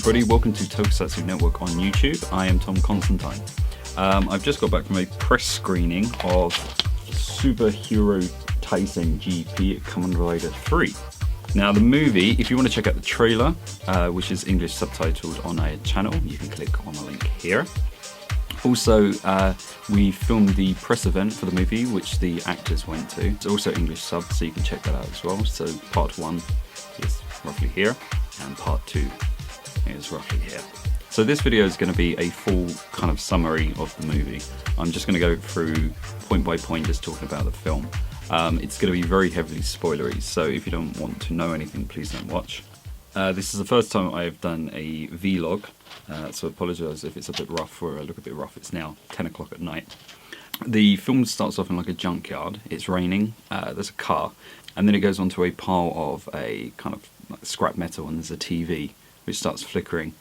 everybody, welcome to Tokusatsu Network on YouTube. I am Tom Constantine. I've just got back from a press screening of Super Hero Taisen GP Kamen Rider 3. Now the movie, if you want to check out the trailer, which is English subtitled on our channel, you can click on the link here. Also, we filmed the press event for the movie, which the actors went to. It's also English sub, so you can check that out as well. So part 1 is roughly here, and part 2 is roughly here. So this video is going to be a full kind of summary of the movie. I'm just going to go through point by point, just talking about the film. It's going to be very heavily spoilery, so if you don't want to know anything, please don't watch. This is the first time I've done a vlog, so I apologise if it's a bit rough or I look a bit rough. It's now 10 o'clock at night. The film starts off in like a junkyard. It's raining, there's a car, and then it goes onto a pile of a kind of like scrap metal, and there's a TV which starts flickering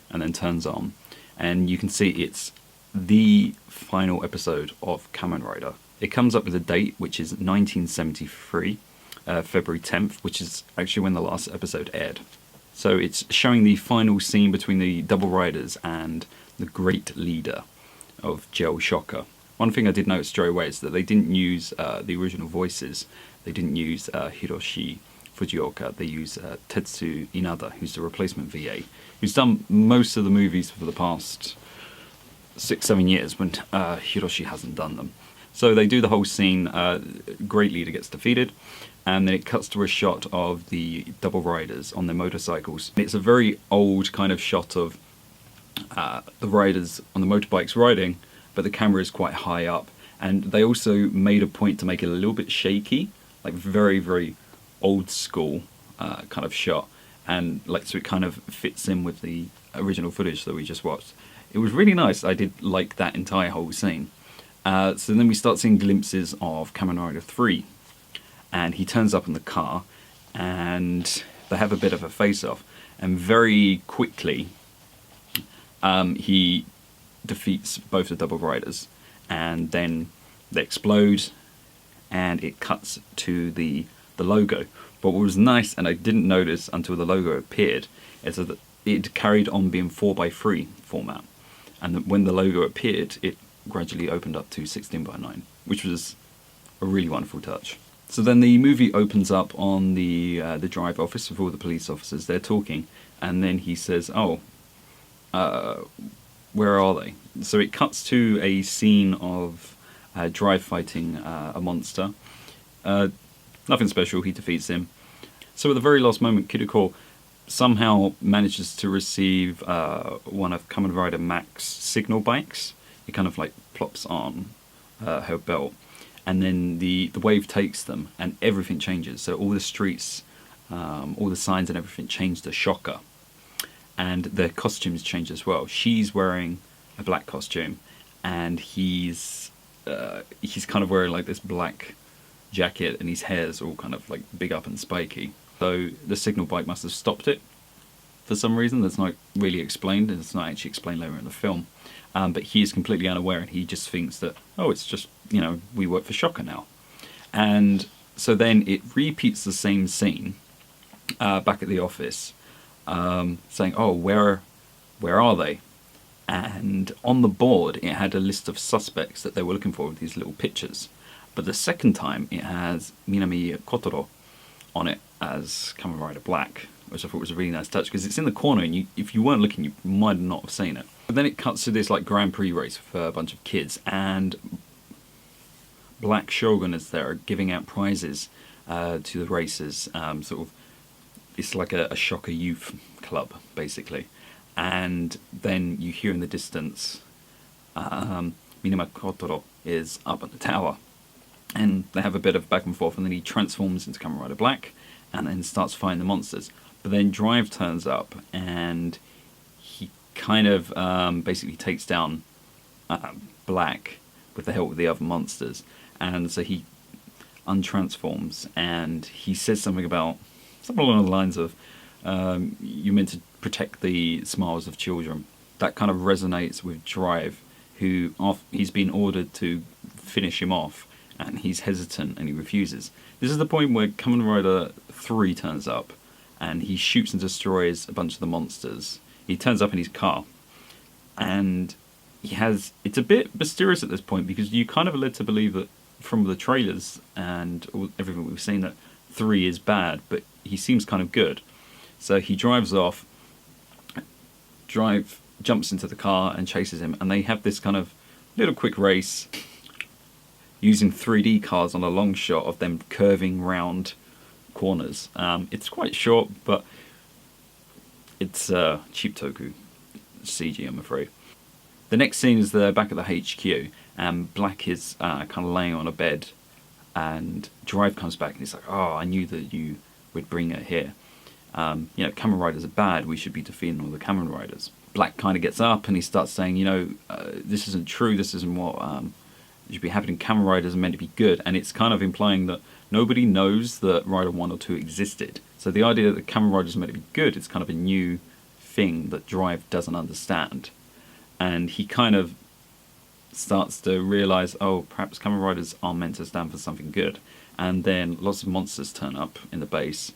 and then turns on, and you can see it's the final episode of Kamen Rider. It comes up with a date, which is 1973, February 10th, which is actually when the last episode aired. So it's showing the final scene between the Double Riders and the Great Leader of Gel Shocker. One thing I did notice straight away is that they didn't use the original voices. They didn't use Hiroshi Fujioka. They used Tetsu Inada, who's the replacement VA, who's done most of the movies for the past 6-7 years when Hiroshi hasn't done them. So they do the whole scene, Great Leader gets defeated, and then it cuts to a shot of the Double Riders on their motorcycles. It's a very old kind of shot of the riders on the motorbikes riding, but the camera is quite high up, and they also made a point to make it a little bit shaky, like very, very old school kind of shot, and like so it kind of fits in with the original footage that we just watched. It was really nice. I did like that entire whole scene. So then we start seeing glimpses of Kamen Rider 3, and he turns up in the car, and they have a bit of a face-off, and very quickly he defeats both the Double Riders, and then they explode, and it cuts to the logo. But what was nice, and I didn't notice until the logo appeared, is that it carried on being 4:3 format, and when the logo appeared, it gradually opened up to 16:9, which was a really wonderful touch. So then the movie opens up on the drive office with all the police officers. They're talking, and then he says, "Oh, where are they?" So it cuts to a scene of Drive fighting a monster. Nothing special, he defeats him. So at the very last moment, Kiriko somehow manages to receive one of Kamen Rider Mac's signal bikes. It kind of like plops on her belt, and then the wave takes them, and everything changes. So all the streets, all the signs and everything change to Shocker, and their costumes change as well. She's wearing a black costume, and he's kind of wearing like this black jacket, and his hair's all kind of like big up and spiky. So the signal bike must have stopped it for some reason that's not really explained, and it's not actually explained later in the film. But he is completely unaware, and he just thinks that, oh, it's just, you know, we work for Shocker now. And so then it repeats the same scene back at the office, saying, oh, where are they? And on the board it had a list of suspects that they were looking for with these little pictures. But the second time it has Minami Kotoro on it as Kamen Rider Black, which I thought was a really nice touch, because it's in the corner, and if you weren't looking, you might not have seen it. But then it cuts to this like Grand Prix race for a bunch of kids, and Black Shogun is there giving out prizes to the racers. Sort of, it's like a Shocker youth club, basically. And then you hear in the distance, Minami Kotoro is up at the tower, and they have a bit of back and forth, and then he transforms into Kamen Rider Black, and then starts fighting the monsters. But then Drive turns up, and he kind of basically takes down Black with the help of the other monsters. And so he untransforms, and he says something along the lines of, you're meant to protect the smiles of children. That kind of resonates with Drive, who he's been ordered to finish him off, and he's hesitant and he refuses. This is the point where Kamen Rider 3 turns up, and he shoots and destroys a bunch of the monsters He turns up in his car, and it's a bit mysterious at this point, because you kind of are led to believe that from the trailers and everything we've seen that 3 is bad, but he seems kind of good. So he drives off, jumps into the car and chases him, and they have this kind of little quick race using 3D cars on a long shot of them curving round corners. It's quite short, but it's cheap toku CG, I'm afraid. The next scene is they're back at the HQ, and Black is kind of laying on a bed, and Drive comes back and he's like, "Oh, I knew that you would bring her here. Kamen Riders are bad, we should be defeating all the Kamen Riders." Black kind of gets up and he starts saying, this isn't true, this isn't what should be happening. Kamen Riders are meant to be good, and it's kind of implying that nobody knows that Rider 1 or 2 existed. So the idea that Kamen Riders are meant to be good is kind of a new thing that Drive doesn't understand. And he kind of starts to realise, oh, perhaps Kamen Riders are meant to stand for something good. And then lots of monsters turn up in the base,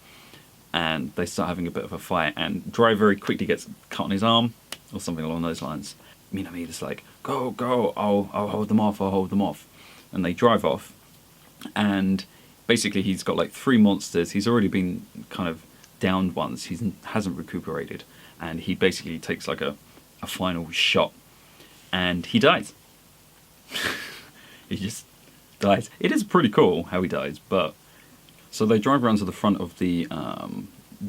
and they start having a bit of a fight, and Drive very quickly gets cut on his arm, or something along those lines. Minami's like, go, I'll hold them off. And they drive off, and basically he's got like 3 monsters. He's already been kind of downed once. He hasn't recuperated, and he basically takes like a final shot, and he dies. He just dies. It is pretty cool how he dies, but... So they drive around to the front of the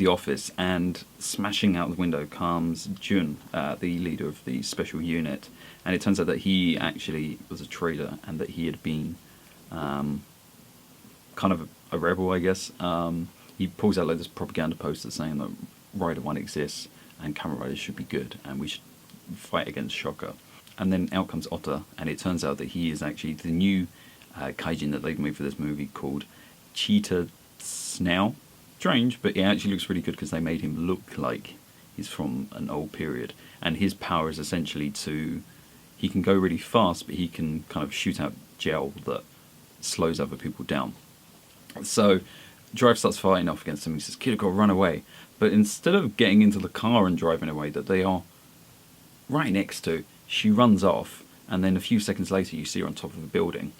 office, and smashing out the window comes Jun, the leader of the special unit, and it turns out that he actually was a traitor, and that he had been kind of a rebel, I guess. He pulls out like this propaganda poster saying that Rider 1 exists, and Kamen Riders should be good, and we should fight against Shocker. And then out comes Otta, and it turns out that he is actually the new kaijin that they've made for this movie called Cheetah Snow. Strange, but it actually looks really good because they made him look like he's from an old period. And his power is essentially he can go really fast, but he can kind of shoot out gel that slows other people down. So Drive starts fighting off against him. He says, "Kiriko, run away." But instead of getting into the car and driving away that they are right next to, she runs off, and then a few seconds later you see her on top of a building,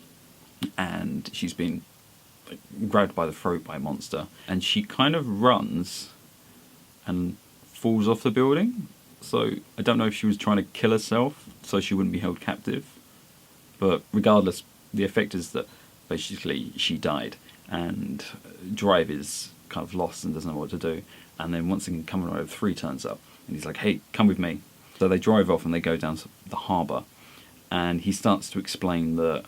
and she's been grabbed by the throat by a monster, and she kind of runs and falls off the building. So I don't know if she was trying to kill herself so she wouldn't be held captive, but regardless, the effect is that basically she died, and Drive is kind of lost and doesn't know what to do. And then once again Kamen Rider 3 turns up, and he's like, "Hey, come with me." So they drive off and they go down to the harbour, and he starts to explain that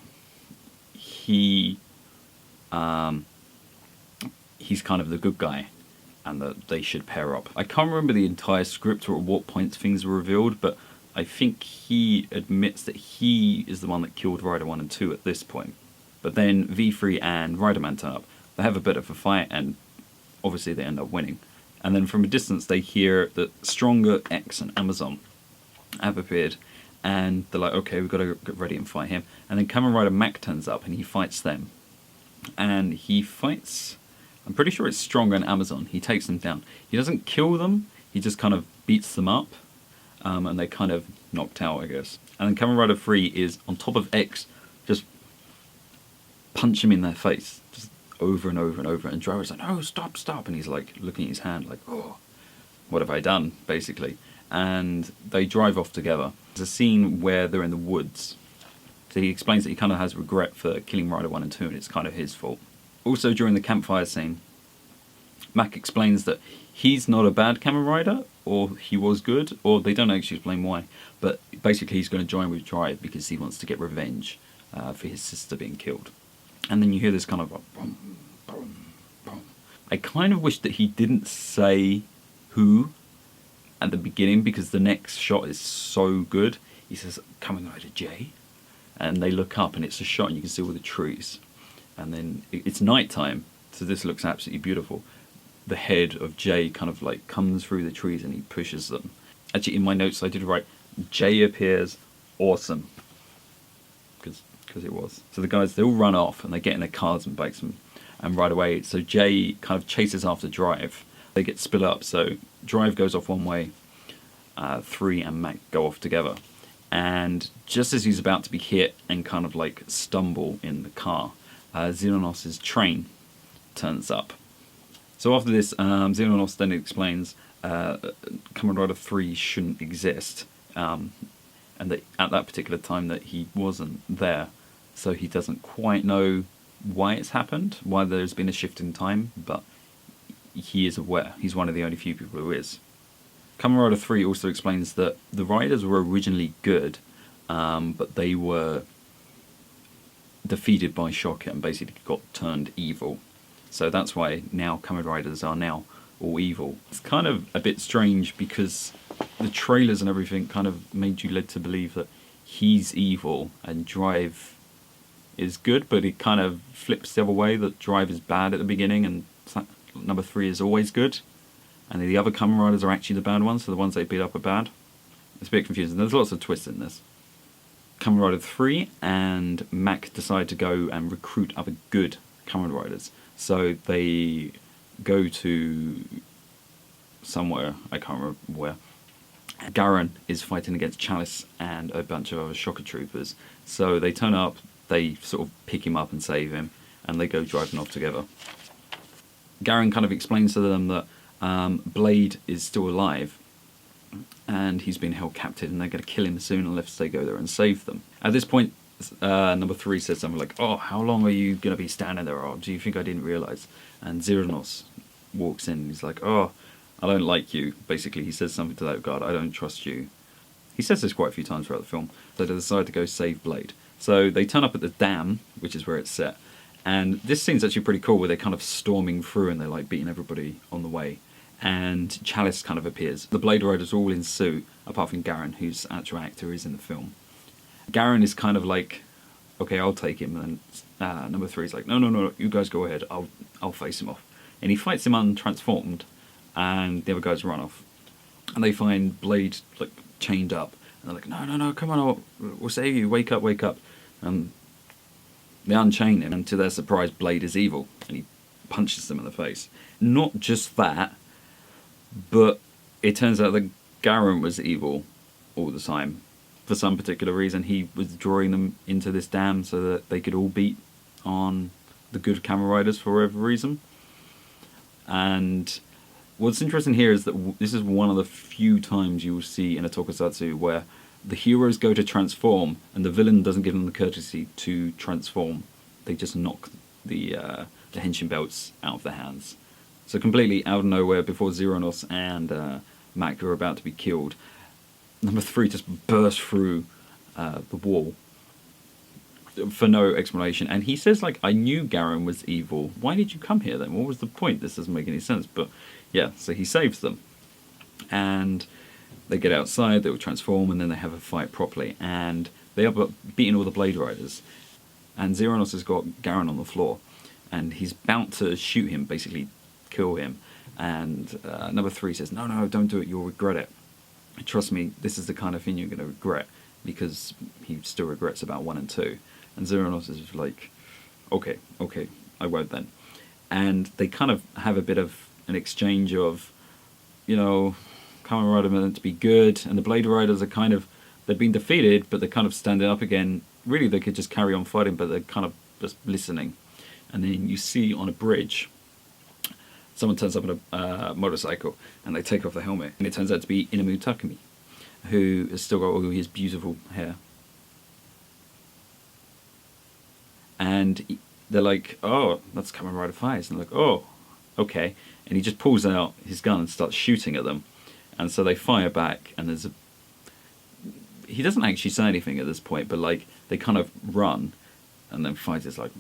he's kind of the good guy, and that they should pair up. I can't remember the entire script or at what points things were revealed, but I think he admits that he is the one that killed Rider 1 and 2 at this point. But then V3 and Riderman turn up. They have a bit of a fight, and obviously they end up winning. And then from a distance they hear that Stronger, X and Amazon have appeared, and they're like, okay, we've got to get ready and fight him. And then Kamen Rider Mac turns up and he fights them. And he fights, I'm pretty sure it's Stronger and Amazon. He takes them down. He doesn't kill them, he just kind of beats them up, and they kind of knocked out, I guess. And then Kamen Rider 3 is on top of X, just punch him in their face, just over and over and over. And Driver's like, "No, stop, stop." And he's like looking at his hand like, "Oh, what have I done?" basically. And they drive off together. There's a scene where they're in the woods. So he explains that he kind of has regret for killing Rider 1 and 2, and it's kind of his fault. Also, during the campfire scene, Mac explains that he's not a bad Kamen Rider, or he was good, or they don't actually explain why. But basically he's going to join with Drive because he wants to get revenge for his sister being killed. And then you hear this kind of like, boom, boom, boom. I kind of wish that he didn't say who at the beginning, because the next shot is so good. He says, "Kamen Rider J," and they look up and it's a shot and you can see all the trees. And then it's nighttime, so this looks absolutely beautiful. The head of J kind of like comes through the trees and he pushes them. Actually, in my notes I did write, "J appears, awesome," because it was. So the guys, they all run off and they get in their cars and bikes and ride away. So J kind of chases after Drive. They get split up, so Drive goes off one way, 3 and Mac go off together. And just as he's about to be hit and kind of like stumble in the car, Xenos' train turns up. So after this, Xenos then explains Kamen Rider 3 shouldn't exist, and that at that particular time that he wasn't there, so he doesn't quite know why it's happened, why there's been a shift in time, but he is aware. He's one of the only few people who is. Kamen Rider 3 also explains that the Riders were originally good, but they were defeated by Shocker and basically got turned evil. So that's why now Kamen Riders are now all evil. It's kind of a bit strange because the trailers and everything kind of made you led to believe that he's evil and Drive is good, but it kind of flips the other way, that Drive is bad at the beginning and number 3 is always good. And the other Kamen Riders are actually the bad ones, so the ones they beat up are bad. It's a bit confusing. There's lots of twists in this. Kamen Rider 3 and Mac decide to go and recruit other good Kamen Riders. So they go to somewhere, I can't remember where. Garen is fighting against Chalice and a bunch of other Shocker Troopers. So they turn up, they sort of pick him up and save him, and they go driving off together. Garen kind of explains to them that Blade is still alive and he's been held captive and they're going to kill him soon unless they go there and save them. At this point, number 3 says something like, "Oh, how long are you going to be standing there? Or do you think I didn't realise?" And Xenos walks in and he's like, "Oh, I don't like you." Basically, he says something to that regard, "I don't trust you." He says this quite a few times throughout the film. So they decide to go save Blade. So they turn up at the dam, which is where it's set. And this scene's actually pretty cool, where they're kind of storming through and they're like beating everybody on the way. And Chalice kind of appears. The Blade Riders are all in suit, apart from Garen, whose actual actor is in the film. Garen is kind of like, "Okay, I'll take him." And number 3 is like, No, you guys go ahead. I'll face him off." And he fights him untransformed, and the other guys run off. And they find Blade like chained up, and they're like, No, come on, we'll save you. Wake up. They unchain him, and to their surprise, Blade is evil, and he punches them in the face. Not just that, but it turns out that Garen was evil all the time. For some particular reason, he was drawing them into this dam so that they could all beat on the good Kamen Riders for whatever reason. And what's interesting here is that this is one of the few times you will see in a Tokusatsu where the heroes go to transform and the villain doesn't give them the courtesy to transform. They just knock the henshin belts out of their hands. So completely out of nowhere, before Xenos and Mac are about to be killed, number 3 just bursts through the wall for no explanation. And he says, like, "I knew Garen was evil. Why did you come here then? What was the point? This doesn't make any sense." But yeah, so he saves them. And they get outside, they will transform, and then they have a fight properly. And they are beating all the Blade Riders. And Xenos has got Garen on the floor. And he's about to shoot him, basically kill him. And number 3 says, No, don't do it, you'll regret it. Trust me, this is the kind of thing you're going to regret. Because he still regrets about 1 and 2. And Xenos is like, okay, I won't then. And they kind of have a bit of an exchange of, Kamen Rider meant to be good, and the Blade Riders are kind of, they've been defeated, but they're kind of standing up again. Really, they could just carry on fighting, but they're kind of just listening. And then you see on a bridge, someone turns up on a motorcycle, and they take off the helmet, and it turns out to be Inamu Takumi, who has still got all his beautiful hair. And they're like, "Oh, that's Kamen Rider 5. And they're like, "Oh, okay." And he just pulls out his gun and starts shooting at them. And so they fire back, and he doesn't actually say anything at this point, but like they kind of run, and then Fighter's like,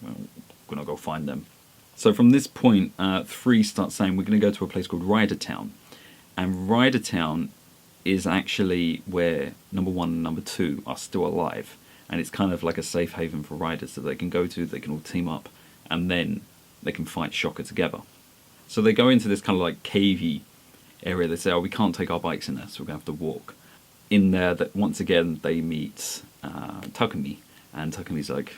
"Well, we're gonna go find them." So from this point, 3 starts saying, "We're gonna go to a place called Rider Town," and Rider Town is actually where number 1 and number 2 are still alive, and it's kind of like a safe haven for riders that they can go to. They can all team up, and then they can fight Shocker together. So they go into this kind of like cavey area. They say, "Oh, we can't take our bikes in there, so we're going to have to walk." In there, that once again, they meet Takumi. And Takumi's like,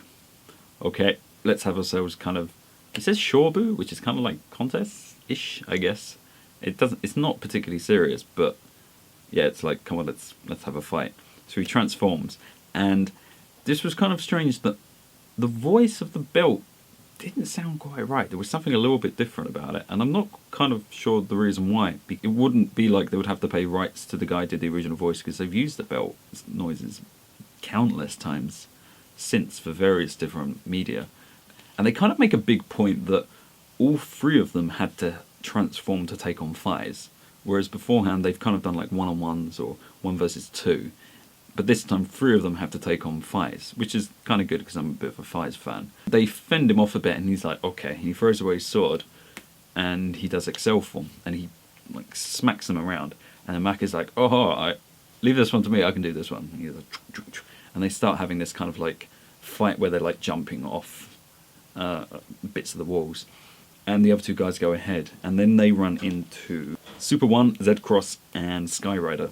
"Okay, let's have ourselves kind of," he says shobu, which is kind of like contest-ish, I guess. It's not particularly serious, but yeah, it's like, come on, let's have a fight. So he transforms, and this was kind of strange that the voice of the belt didn't sound quite right. There was something a little bit different about it, and I'm not kind of sure the reason why. It wouldn't be like they would have to pay rights to the guy who did the original voice, because they've used the belt noises countless times since for various different media. And they kind of make a big point that all three of them had to transform to take on Faiz, whereas beforehand they've kind of done like one-on-ones or 1 versus 2. But this time, 3 of them have to take on Faiz, which is kind of good because I'm a bit of a Faiz fan. They fend him off a bit, and he's like, okay. And he throws away his sword, and he does Excel form, and he like smacks them around. And then Mac is like, oh, leave this one to me. I can do this one. And he's like, and they start having this kind of like fight where they're like jumping off bits of the walls, and the other 2 guys go ahead, and then they run into Super 1, Z-Cross, and Sky Rider.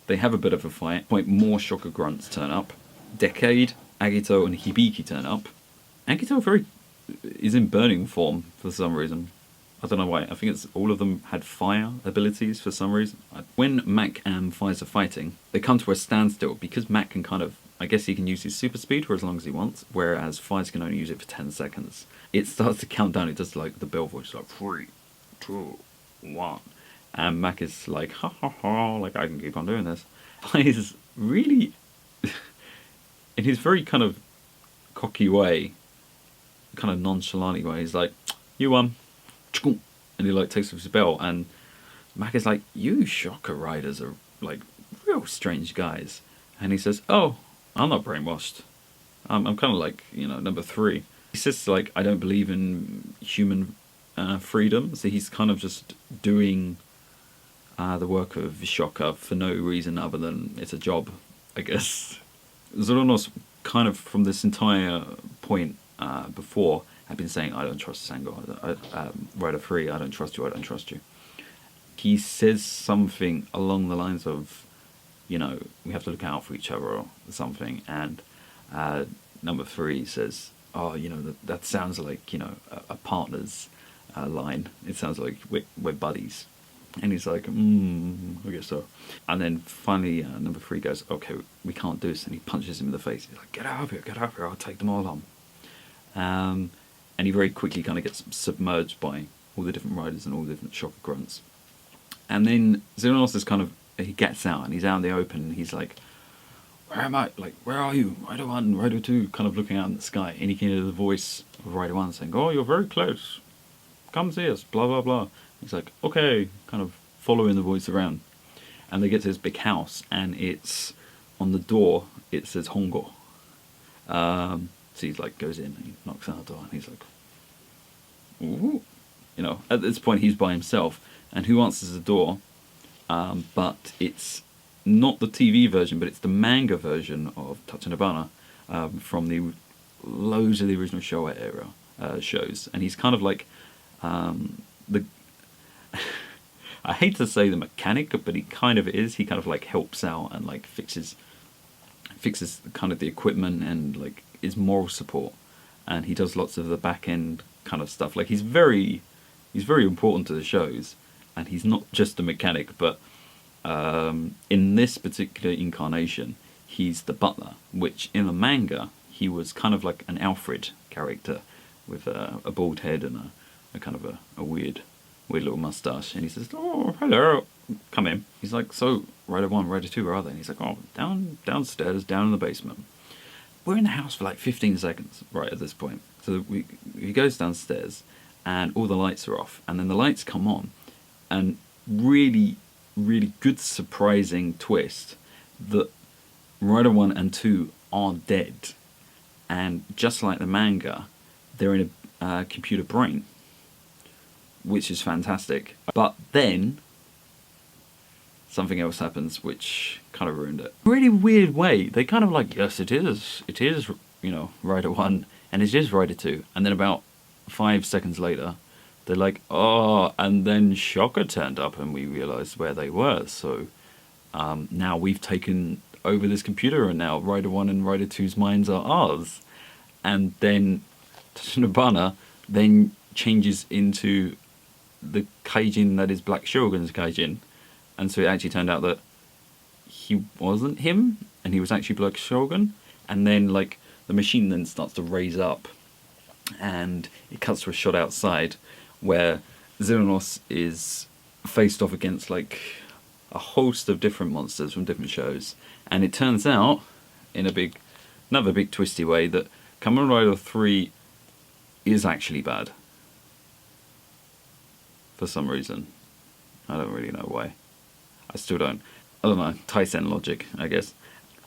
They have a bit of a fight. Point more Shocker Grunts turn up. Decade, Agito, and Hibiki turn up. Agito is in burning form for some reason. I don't know why. I think it's all of them had fire abilities for some reason. When Mac and Faiz are fighting, they come to a standstill because Mac can kind of, I guess he can use his super speed for as long as he wants, whereas Faiz can only use it for 10 seconds. It starts to count down. It does like the bell voice, like 3, 2, 1. And Mac is like, ha ha ha, like I can keep on doing this. He's really, in his very kind of cocky way, kind of nonchalant way, he's like, you won. And he like takes off his belt, and Mac is like, you Shocker Riders are like real strange guys. And he says, oh, I'm not brainwashed. I'm kind of like, number 3. He says like, I don't believe in human freedom. So he's kind of just doing the work of Shocker for no reason other than it's a job, I guess. Zoronos kind of from this entire point before had been saying, I don't trust Sango, Rider 3, I don't trust you, I don't trust you. He says something along the lines of, we have to look out for each other or something, and number 3 says, oh, that sounds like, a partner's line. It sounds like we're buddies. And he's like, I guess so. And then finally, number 3 goes, okay, we can't do this. And he punches him in the face. He's like, get out of here, I'll take them all on. And he very quickly kind of gets submerged by all the different riders and all the different Shocker Grunts. And then Xenos is kind of, he gets out and he's out in the open and he's like, where am I? Like, where are you? Rider 1, Rider 2, kind of looking out in the sky. And he can hear the voice of Rider 1 saying, oh, you're very close. Come see us, blah, blah, blah. He's like, okay, kind of following the voice around. And they get to this big house, and it's on the door, it says Hongo. So he like goes in, and he knocks on the door, and he's like, ooh. At this point he's by himself, and who answers the door? But it's not the TV version, but it's the manga version of Tachanabana from the loads of the original Showa era shows. And he's kind of like the I hate to say the mechanic, but he kind of is. He kind of like helps out and like fixes kind of the equipment and like is moral support, and he does lots of the back end kind of stuff. Like he's very important to the shows, and he's not just a mechanic, but in this particular incarnation he's the butler, which in the manga he was kind of like an Alfred character with a bald head and a kind of a weird little mustache, and he says, oh, hello, come in. He's like, so, Rider 1, Rider 2, where are they? And he's like, oh, downstairs, down in the basement. We're in the house for like 15 seconds, right, at this point. So he goes downstairs, and all the lights are off, and then the lights come on, and really, really good surprising twist that Rider 1 and 2 are dead, and just like the manga, they're in a computer brain, which is fantastic. But then something else happens which kind of ruined it. Really weird way. They kind of like, yes, it is, Rider 1, and it is Rider 2. And then about 5 seconds later, they're like, oh, and then Shocker turned up and we realised where they were. So now we've taken over this computer, and now Rider 1 and Rider 2's minds are ours. And then Tachanabana then changes into the Kaijin that is Black Shogun's Kaijin, and so it actually turned out that he wasn't him, and he was actually Black Shogun. And then like the machine then starts to raise up, and it cuts to a shot outside where Xenos is faced off against like a host of different monsters from different shows. And it turns out, in another big twisty way, that Kamen Rider 3 is actually bad. For some reason. I don't really know why. I still don't. I don't know. Taisen logic, I guess.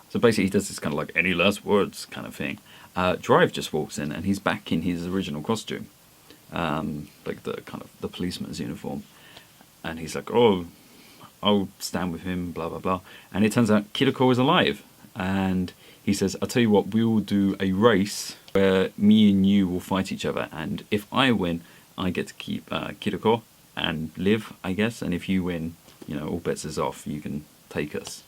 So basically he does this kind of like, any last words kind of thing. Drive just walks in and he's back in his original costume. Like the kind of the policeman's uniform. And he's like, oh, I'll stand with him, blah, blah, blah. And it turns out Kiriko is alive. And he says, I'll tell you what, we will do a race where me and you will fight each other. And if I win, I get to keep Kiriko and live, I guess. And if you win, you know, all bets is off. You can take us.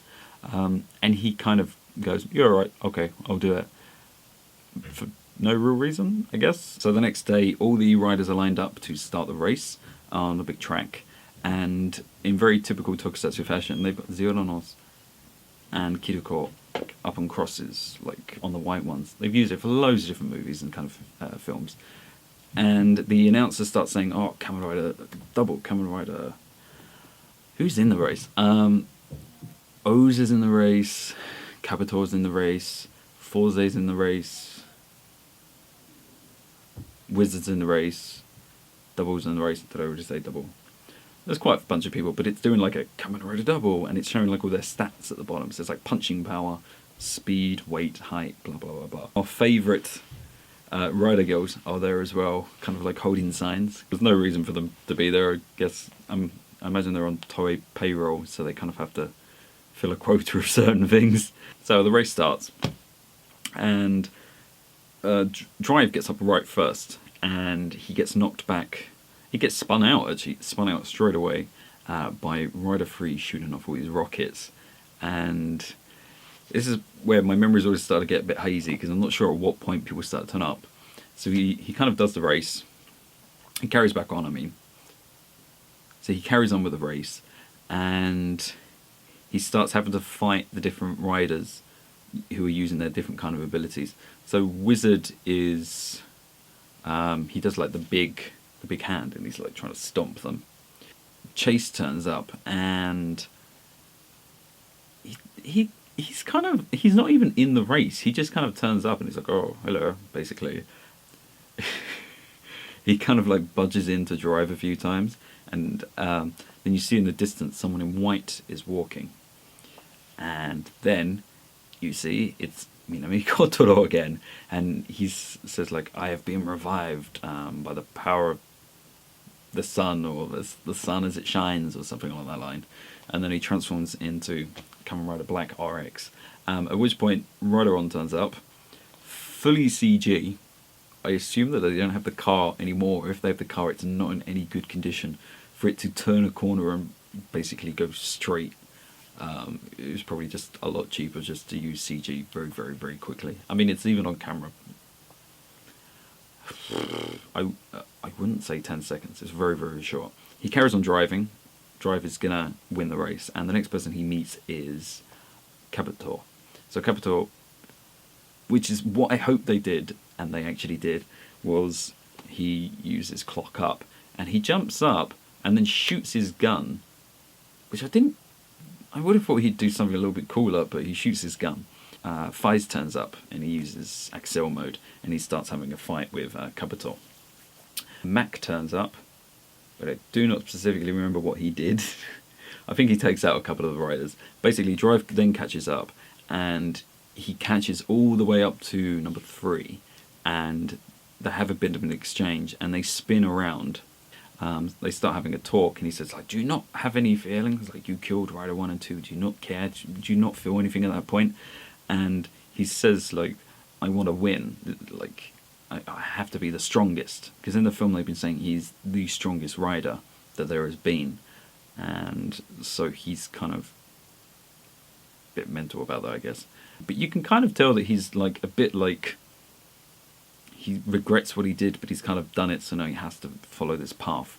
And he kind of goes, you're all right. Okay, I'll do it. For no real reason, I guess. So the next day, all the riders are lined up to start the race on a big track. And in very typical Tokusatsu fashion, they've got Zeronos and Kiriko up on crosses, like on the white ones. They've used it for loads of different movies and kind of films. And the announcer starts saying, oh, Kamen Rider, double Kamen Rider. Who's in the race? Oz is in the race, Kabuto's in the race, Forze's in the race, Wizard's in the race, Double's in the race. Did I already say Double? There's quite a bunch of people, but it's doing like a Kamen Rider Double, and it's showing like all their stats at the bottom. So it's like punching power, speed, weight, height, blah, blah, blah, blah. Our favourite rider girls are there as well, kind of like holding signs. There's no reason for them to be there, I guess. I imagine they're on Toei payroll, so they kind of have to fill a quota of certain things. So the race starts, and Drive gets up right first, and he gets knocked back. He gets spun out, actually, spun out straight away by Rider 3 shooting off all these rockets. And this is where my memories always start to get a bit hazy, because I'm not sure at what point people start to turn up. So he kind of does the race. He carries back on, I mean. So he carries on with the race, and he starts having to fight the different riders who are using their different kind of abilities. So Wizard is, he does like the big hand, and he's like trying to stomp them. Chase turns up, and he's not even in the race. He just kind of turns up, and he's like, oh, hello, basically. He kind of like budges in to Drive a few times, and then you see in the distance someone in white is walking. And then you see it's Minami Kotoro again, and he says like, I have been revived by the power of the sun, or the sun as it shines, or something along that line. And then he transforms into Kamen Rider Black RX, at which point Rideron turns up, fully CG. I assume that they don't have the car anymore, or if they have the car, it's not in any good condition for it to turn a corner and basically go straight. It was probably just a lot cheaper just to use CG very, very, very quickly. I mean, it's even on camera. I wouldn't say 10 seconds. It's very, very short. He carries on driving. Drive is gonna win the race, and the next person he meets is Kabuto. So Kabuto, which is what I hope they did, and they actually did, was he uses clock up, and he jumps up and then shoots his gun, which I would have thought he'd do something a little bit cooler, but he shoots his gun. Faiz turns up, and he uses Axel mode, and he starts having a fight with Kabuto. Mac turns up, but I do not specifically remember what he did. I think he takes out a couple of the riders. Basically, Drive then catches up, and he catches all the way up to number 3, and they have a bit of an exchange, and they spin around. They start having a talk, and he says, like, do you not have any feelings? Like, you killed Rider 1 and 2, do you not care? Do you not feel anything at that point? And he says, like, I want to win. Like, I have to be the strongest. Because in the film they've been saying he's the strongest rider that there has been. And so he's kind of a bit mental about that, I guess. But you can kind of tell that he's like a bit like, he regrets what he did, but he's kind of done it, so now he has to follow this path.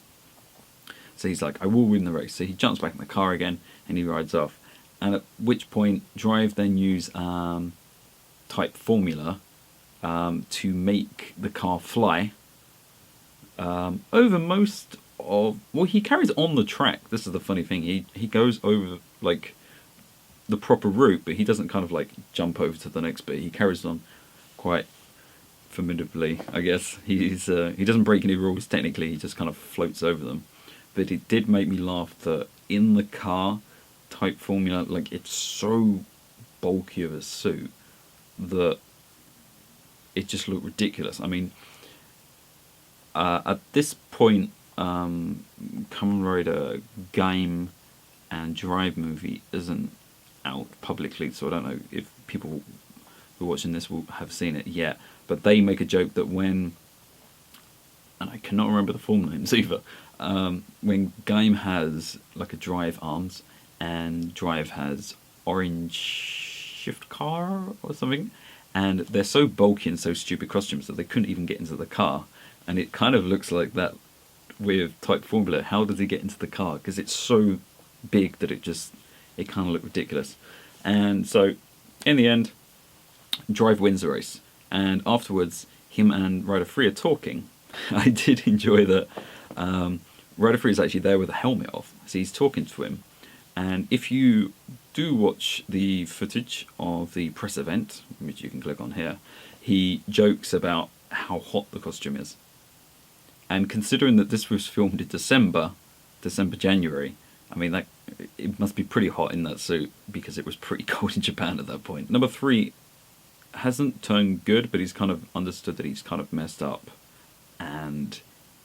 So he's like, I will win the race. So he jumps back in the car again, and he rides off. and at which point Drive then use type formula to make the car fly over most of... Well, he carries on the track. This is the funny thing. He goes over, like, the proper route, but he doesn't kind of, like, jump over to the next bit. He carries on quite formidably, I guess. He doesn't break any rules, technically. He just kind of floats over them. But it did make me laugh that in the car, type formula, like, it's so bulky of a suit that it just looked ridiculous. I mean, at this point, Kamen Rider game and Drive movie isn't out publicly, so I don't know if people who are watching this will have seen it yet, but they make a joke that when, and I cannot remember the full names either, when Game has like a Drive arms and Drive has orange shift car or something, and they're so bulky and so stupid costumes that they couldn't even get into the car, and it kind of looks like that with type formula. How does he get into the car? Because it's so big that it kind of looked ridiculous. And so in the end, Drive wins the race, and afterwards him and Rider 3 are talking. I did enjoy that Rider 3 is actually there with a helmet off, so he's talking to him. And if you do watch the footage of the press event, which you can click on here, he jokes about how hot the costume is. And considering that this was filmed in December, January, I mean, that it must be pretty hot in that suit, because it was pretty cold in Japan at that point. Number 3 hasn't turned good, but he's kind of understood that he's kind of messed up, and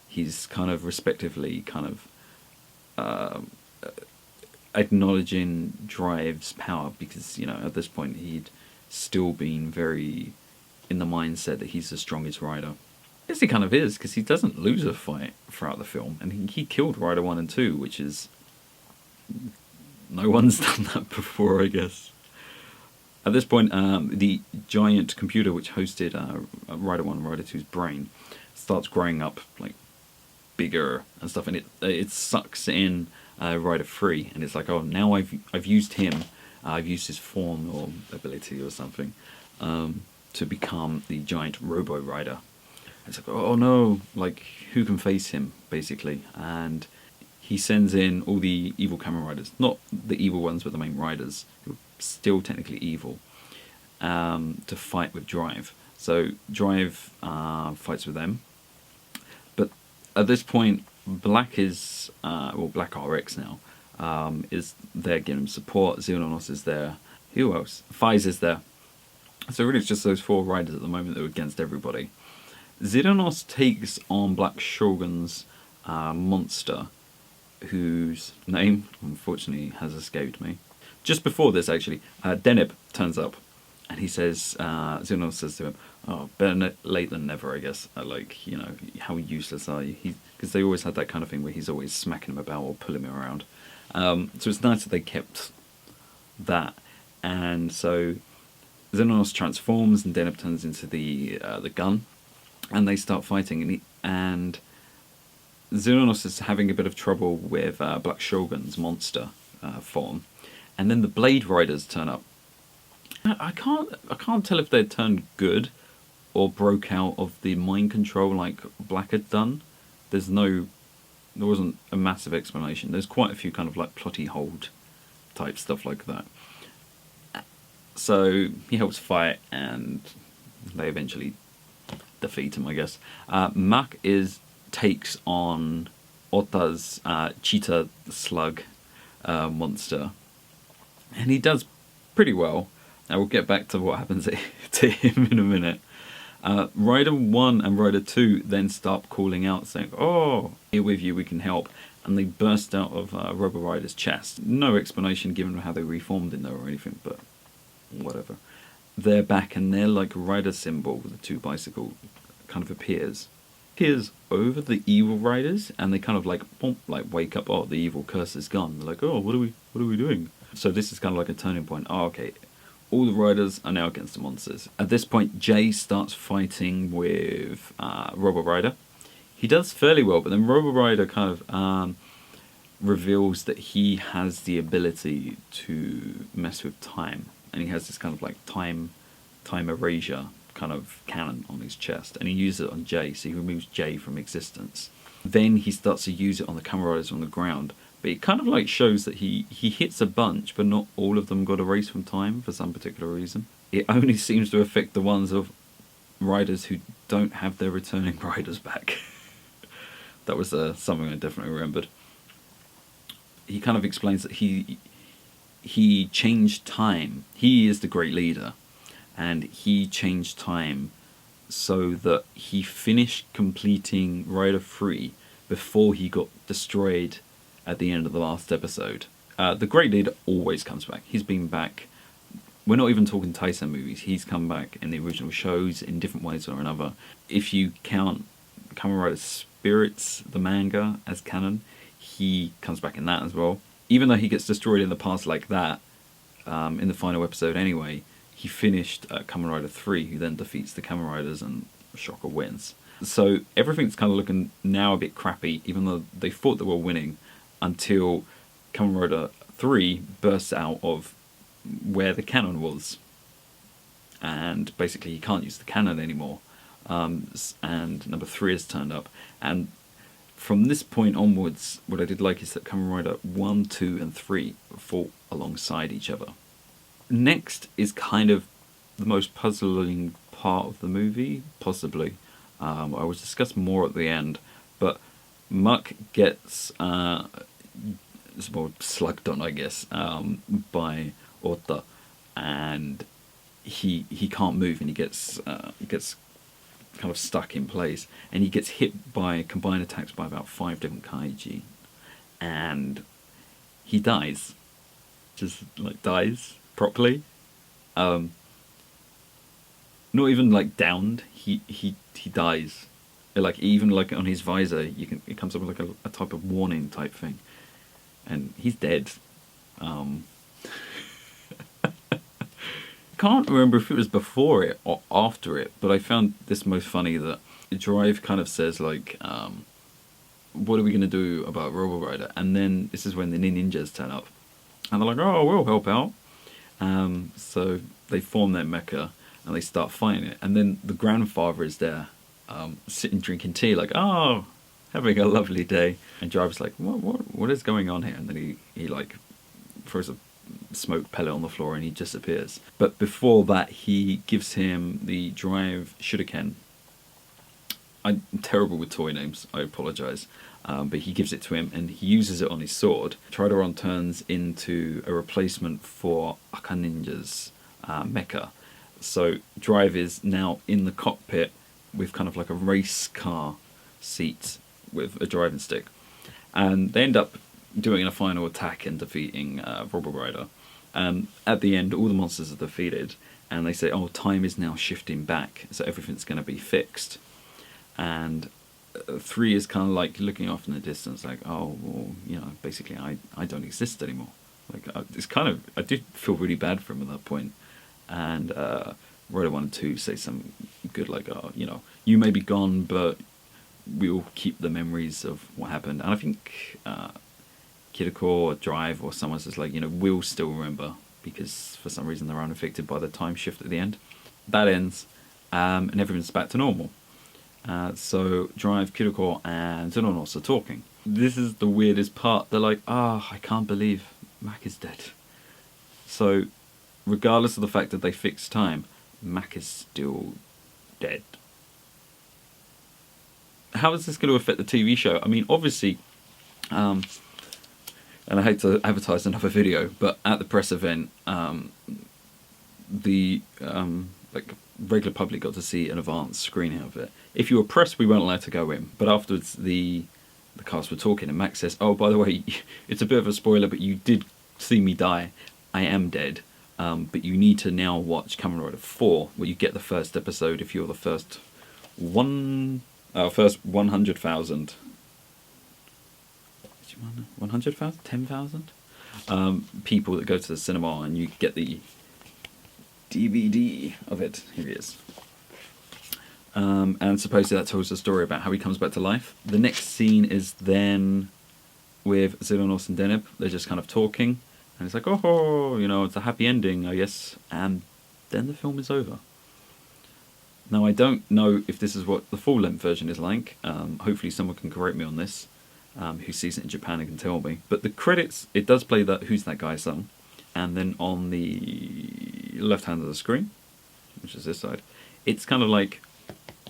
he's kind of respectively kind of acknowledging Drive's power, because, you know, at this point he'd still been very in the mindset that he's the strongest rider. I guess he kind of is, because he doesn't lose a fight throughout the film, and he killed Rider 1 and 2, which is... no one's done that before, I guess. At this point, the giant computer which hosted Rider 1 and Rider 2's brain starts growing up, like, bigger and stuff, and it sucks in Rider 3, and it's like, oh, now I've used him, I've used his form or ability or something to become the giant Robo Rider. It's like, oh no, like, who can face him, basically? And he sends in all the evil Kamen Riders, not the evil ones, but the main riders, who are still technically evil, to fight with Drive. So Drive fights with them, but at this point, Black is, well, Black RX now, is there giving him support. Xeonos is there. Who else? Fize is there. So really it's just those 4 riders at the moment that are against everybody. Xeonos takes on Black Shogun's monster, whose name unfortunately has escaped me. Just before this, actually, Deneb turns up, and he says, Xeonos says to him, oh, better late than never, I guess. Like, you know, how useless are you? Because they always had that kind of thing where he's always smacking him about or pulling him around. So it's nice that they kept that. And so Xeonos transforms, and Deneb turns into the gun, and they start fighting, and Xeonos is having a bit of trouble with Black Shogun's monster form, and then the Blade Riders turn up. I can't tell if they turned good or broke out of the mind control like Black had done. There wasn't a massive explanation. There's quite a few kind of like plotty hold type stuff like that. So he helps fight, and they eventually defeat him, I guess. Mak takes on Ota's cheetah slug monster, and he does pretty well. I will get back to what happens to him in a minute. Rider 1 and Rider 2 then start calling out, saying, oh, here with you, we can help. And they burst out of Robo Rider's chest. No explanation given how they reformed in there or anything, but whatever. They're back, and their like rider symbol with the 2 bicycle kind of appears over the evil riders, and they kind of like boom, like wake up. Oh, the evil curse is gone. They're like, oh, what are we doing? So this is kind of like a turning point. Oh, okay, all the riders are now against the monsters. At this point, Jay starts fighting with Robo Rider. He does fairly well, but then Robo Rider kind of reveals that he has the ability to mess with time, and he has this kind of like time erasure kind of cannon on his chest, and he uses it on Jay, so he removes Jay from existence. Then he starts to use it on the Kamen Riders on the ground, but it kind of like shows that he hits a bunch, but not all of them got erased from time for some particular reason. It only seems to affect the ones of riders who don't have their returning riders back. That was something I definitely remembered. He kind of explains that he changed time. He is the great leader, and he changed time so that he finished completing Rider 3 before he got destroyed at the end of the last episode. The great leader always comes back. He's been back. We're not even talking Taisen movies. He's come back in the original shows in different ways or another. If you count Kamen Rider Spirits, the manga, as canon, he comes back in that as well. Even though he gets destroyed in the past like that, in the final episode anyway, he finished Kamen Rider 3, who then defeats the Kamen Riders and Shocker wins. So everything's kind of looking now a bit crappy, even though they thought they were winning, until Kamen Rider 3 bursts out of where the cannon was. And basically he can't use the cannon anymore. And number 3 has turned up. And from this point onwards, what I did like is that Kamen Rider 1, 2 and 3 fought alongside each other. Next is kind of the most puzzling part of the movie, possibly. I will discuss more at the end, but Muck gets slugged on, I guess, by Ota, and he can't move, and he gets kind of stuck in place, and he gets hit by combined attacks by about 5 different kaiji, and he dies, just like dies properly. Not even like downed. He dies. Like even like on his visor, it comes up with like a type of warning type thing, and he's dead. Can't remember if it was before it or after it, but I found this most funny that Drive kind of says like, what are we going to do about Robo Rider? And then this is when the ninjas turn up, and they're like, oh, we'll help out. So they form their mecha and they start fighting it, and then the grandfather is there, sitting drinking tea, like, oh, having a lovely day. And Driver's like, what is going on here? And then he like throws a smoke pellet on the floor and he disappears. But before that, he gives him the Drive Shuriken. I'm terrible with toy names, I apologise. But he gives it to him and he uses it on his sword. Tridoron turns into a replacement for Aka Ninja's mecha. So Drive is now in the cockpit with kind of like a race car seat with a driving stick. And they end up doing a final attack and defeating Robo Rider. At the end, all the monsters are defeated, and they say, oh, time is now shifting back, so everything's going to be fixed. And 3 is kind of like looking off in the distance, like, oh, well, you know, basically I don't exist anymore. Like, it's kind of, I did feel really bad for him at that point. And Rider 1 and 2 say some good, like, oh, you know, you may be gone, but we'll keep the memories of what happened. And I think Kiriko or Drive or someone says, like, you know, we'll still remember, because for some reason they're unaffected by the time shift at the end. That ends, and everything's back to normal. So Drive, Kiriko and Xenonos are talking. This is the weirdest part. They're like, ah, I can't believe Mac is dead. So regardless of the fact that they fixed time, Mac is still dead. How is this going to affect the TV show? I mean, obviously, and I hate to advertise another video, but at the press event, the like regular public got to see an advanced screening of it. If you were press, we weren't allowed to go in. But afterwards, the cast were talking, and Max says, "Oh, by the way, it's a bit of a spoiler, but you did see me die. I am dead. But you need to now watch Kamen Rider 4, where you get the first episode if you're the first 100,000." 100,000? 10,000? People that go to the cinema, and you get the DVD of it. Here it is. And supposedly that tells a story about how he comes back to life. The next scene is then with Xylonos and Deneb. They're just kind of talking, and it's like, oh, you know, it's a happy ending, I guess. And then the film is over. Now, I don't know if this is what the full-length version is like. Hopefully someone can correct me on this, who sees it in Japan and can tell me. But the credits, it does play that Who's That Guy song. And then on the left hand of the screen, which is this side, it's kind of like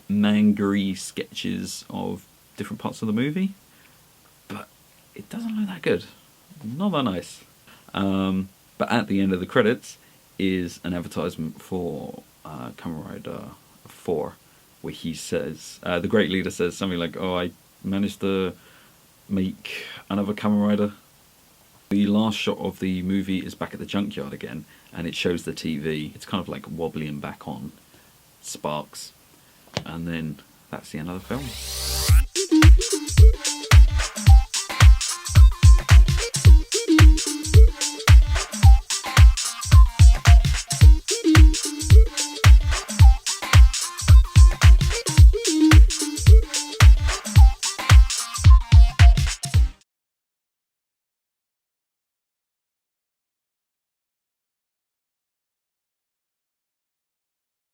manga-y sketches of different parts of the movie. But it doesn't look that good. Not that nice. But at the end of the credits is an advertisement for Kamen Rider 4, where he says, the great leader says something like, oh, I managed to make another Kamen Rider. The last shot of the movie is back at the junkyard again, and it shows the TV. It's kind of like wobbling back on, sparks, and then that's the end of the film.